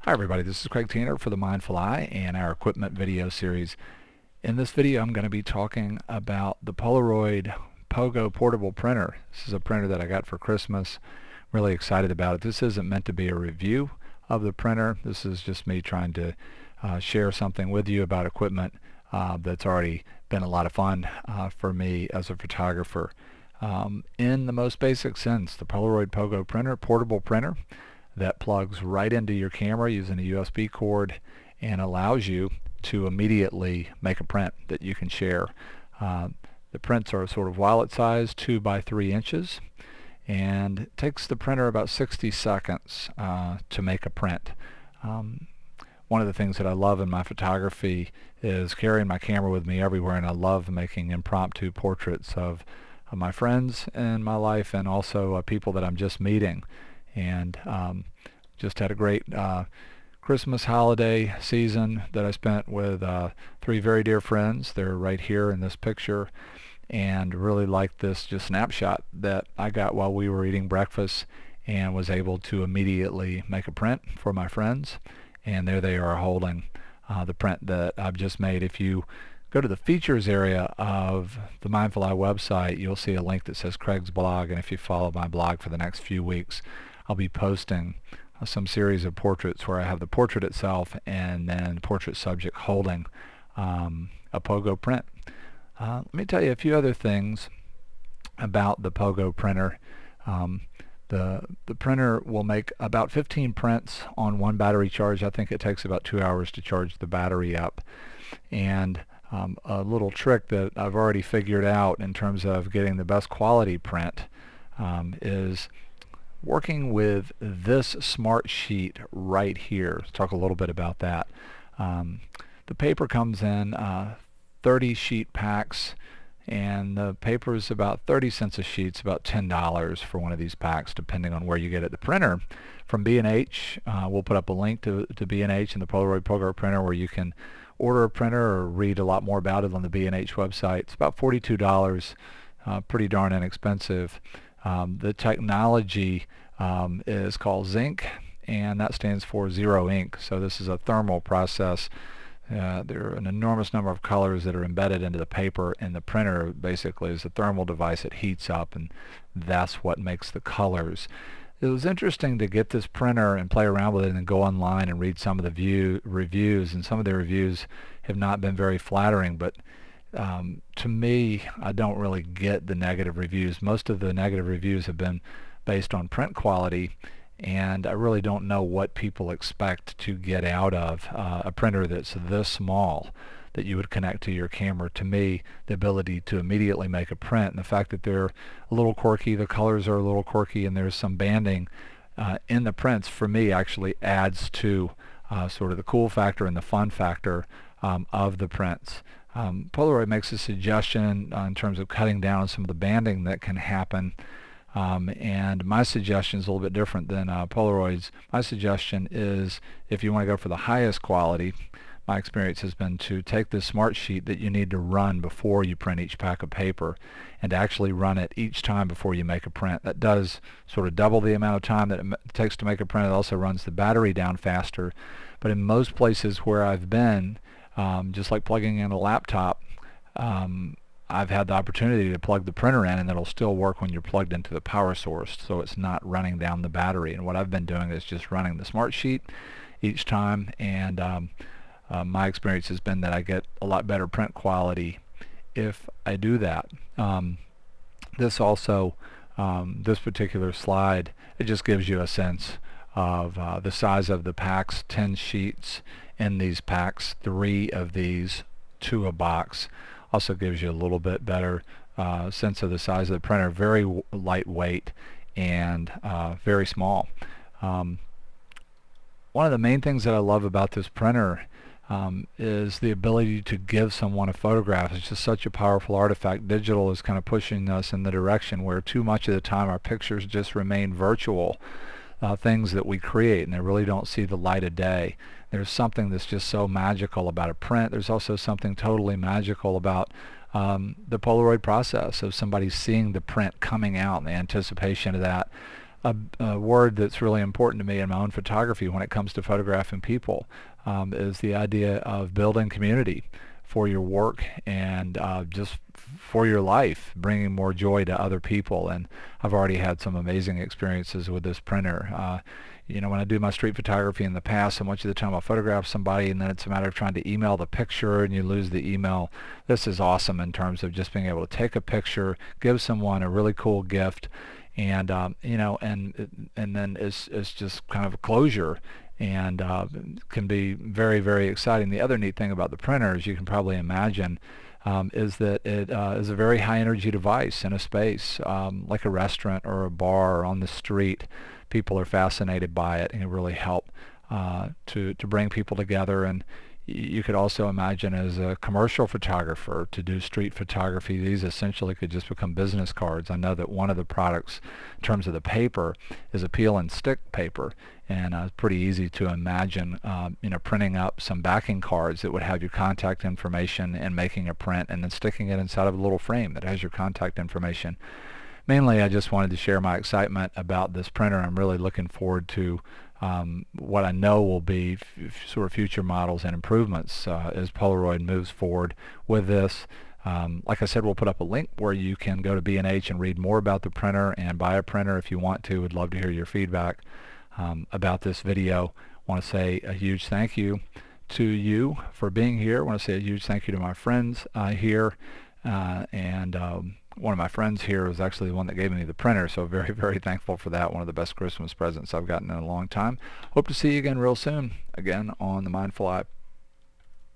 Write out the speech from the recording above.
Hi everybody, this is Craig Tanner for the Mindful Eye and our equipment video series. In this video I'm going to be talking about the Polaroid Pogo portable printer. This is a printer that I got for Christmas. Really excited about it. This isn't meant to be a review of the printer. This is just me trying to share something with you about equipment that's already been a lot of fun for me as a photographer. In the most basic sense, the Polaroid Pogo printer, portable printer, that plugs right into your camera using a USB cord and allows you to immediately make a print that you can share. The prints are sort of wallet size, 2 by 3 inches, and it takes the printer about 60 seconds to make a print. One of the things that I love in my photography is carrying my camera with me everywhere, and I love making impromptu portraits of my friends in my life and also people that I'm just meeting. And just had a great Christmas holiday season that I spent with 3 very dear friends. They're right here in this picture, and really liked this just snapshot that I got while we were eating breakfast and was able to immediately make a print for my friends. And there they are holding the print that I've just made. If you go to the features area of the Mindful Eye website, you'll see a link that says Craig's blog, and if you follow my blog for the next few weeks, I'll be posting some series of portraits where I have the portrait itself and then portrait subject holding a Pogo print. Let me tell you a few other things about the Pogo printer. The printer will make about 15 prints on one battery charge. I think it takes about 2 hours to charge the battery up. And a little trick that I've already figured out in terms of getting the best quality print is working with this smart sheet right here. Let's talk a little bit about that. The paper comes in 30 sheet packs, and the paper is about 30 cents a sheet. It's about $10 for one of these packs, depending on where you get it. The printer from B&H, we'll put up a link to B&H and the Polaroid Pogo printer where you can order a printer or read a lot more about it on the B&H website. It's about $42, pretty darn inexpensive. The technology is called zinc, and that stands for zero ink. So this is a thermal process. There are an enormous number of colors that are embedded into the paper, and the printer basically is a thermal device. It heats up, and that's what makes the colors. It was interesting to get this printer and play around with it and go online and read some of the reviews, and some of the reviews have not been very flattering, but to me, I don't really get the negative reviews. Most of the negative reviews have been based on print quality, and I really don't know what people expect to get out of a printer that's this small that you would connect to your camera. To me, the ability to immediately make a print, and the fact that they're a little quirky, the colors are a little quirky, and there's some banding in the prints, for me actually adds to sort of the cool factor and the fun factor of the prints. Polaroid makes a suggestion in terms of cutting down on some of the banding that can happen, and my suggestion is a little bit different than Polaroid's. My suggestion is, if you want to go for the highest quality, my experience has been to take this smart sheet that you need to run before you print each pack of paper, and to actually run it each time before you make a print. That does sort of double the amount of time that it takes to make a print. It also runs the battery down faster. But in most places where I've been, just like plugging in a laptop, I've had the opportunity to plug the printer in, and it'll still work when you're plugged into the power source, so it's not running down the battery. And what I've been doing is just running the smart sheet each time, and my experience has been that I get a lot better print quality if I do that. This also, this particular slide, it just gives you a sense of the size of the packs. 10 sheets in these packs, 3 of these to a box. Also gives you a little bit better sense of the size of the printer. Very lightweight and very small. One of the main things that I love about this printer is the ability to give someone a photograph. It's just such a powerful artifact. Digital is kind of pushing us in the direction where too much of the time our pictures just remain virtual things that we create, and they really don't see the light of day. There's something that's just so magical about a print. There's also something totally magical about the Polaroid process of somebody seeing the print coming out and the anticipation of that. a word that's really important to me in my own photography when it comes to photographing people, is the idea of building community for your work and just for your life, bringing more joy to other people. And I've already had some amazing experiences with this printer. When I do my street photography in the past, so much of the time I'll photograph somebody and then it's a matter of trying to email the picture and you lose the email. This is awesome in terms of just being able to take a picture, give someone a really cool gift, and and then it's just kind of a closure, and can be very, very exciting. The other neat thing about the printer, as you can probably imagine, is that it is a very high energy device in a space like a restaurant or a bar or on the street. People are fascinated by it, and it really help to bring people together. And you could also imagine, as a commercial photographer, to do street photography, these essentially could just become business cards. I know that one of the products in terms of the paper is a peel and stick paper, and it's pretty easy to imagine printing up some backing cards that would have your contact information and making a print and then sticking it inside of a little frame that has your contact information. Mainly, I just wanted to share my excitement about this printer. I'm really looking forward to what I know will be sort of future models and improvements as Polaroid moves forward with this. Like I said, we'll put up a link where you can go to B&H and read more about the printer and buy a printer if you want to. Would love to hear your feedback about this video. I want to say a huge thank you to you for being here. I want to say a huge thank you to my friends here, and one of my friends here was actually the one that gave me the printer, so very, very thankful for that. One of the best Christmas presents I've gotten in a long time. Hope to see you again real soon, again on the Mindful Eye